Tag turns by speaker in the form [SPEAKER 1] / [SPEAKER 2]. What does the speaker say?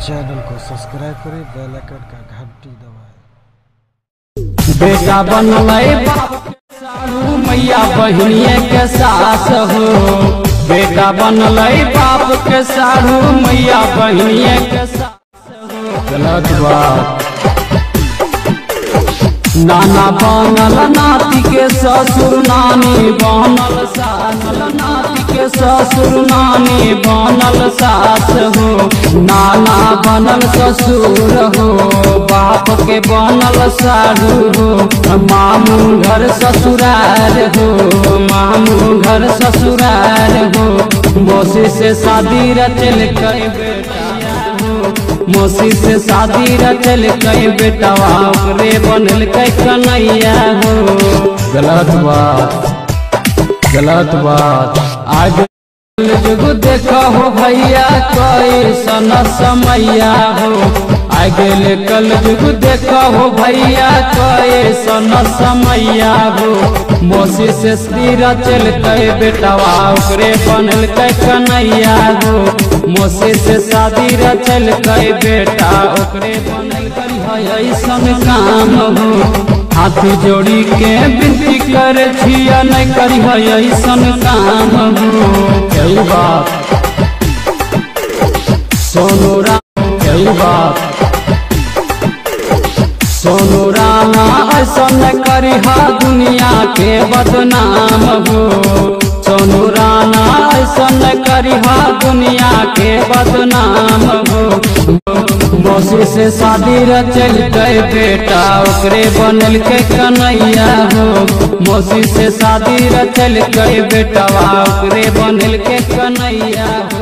[SPEAKER 1] Channel को subscribe करें, बेल icon का घंटी दबाएं।
[SPEAKER 2] बेटा बनलै बाप के सारू मैया बहनिए के सास हो। बेटा बनलै बाप के सारू मैया बहनिए के सास हो। गलत बात। नाना बनल नाती के ससुर, नानी बनल सास। नाती के ससुर, नानी बनल सास हो। नाना बनल ससुर हो, बाप के बनल सारू हो। मामू घर ससुरार हो, मामू घर ससुरार हो। मौसी से शादी रचल कई बेटा हो, मौसी से शादी रचल कई बेटवा ओकरे बनल कई कन्हैया हो। गलत बात, गलत बात। आज जुग देखा हो भैया कैसन समैया हो। आगे कल जुग देखा हो भैया कैसन समैया हो। मौसी से सीरा चल कई बेटवा ओकरे बनल कई कन्हैया हो। मौसी से शादी रचल कई बेटा ओकरे बनल कई ऐसन काम हो। हाथी जोड़ी के विनती कर छिया नहीं करी ऐसन काम हो। कई बात सोनू राम, कई बात सोनू रामा ऐसन करी दुनिया के बदनाम हो। सोनू रामा ऐसन करी दुनिया के बदनाम हो। मौसी से शादी रचल कई बेटा ओकरे बनल के कन्हैया हो। मौसी से शादी रचल कई बेटवा ओकरे बनल के कन्हैया हो।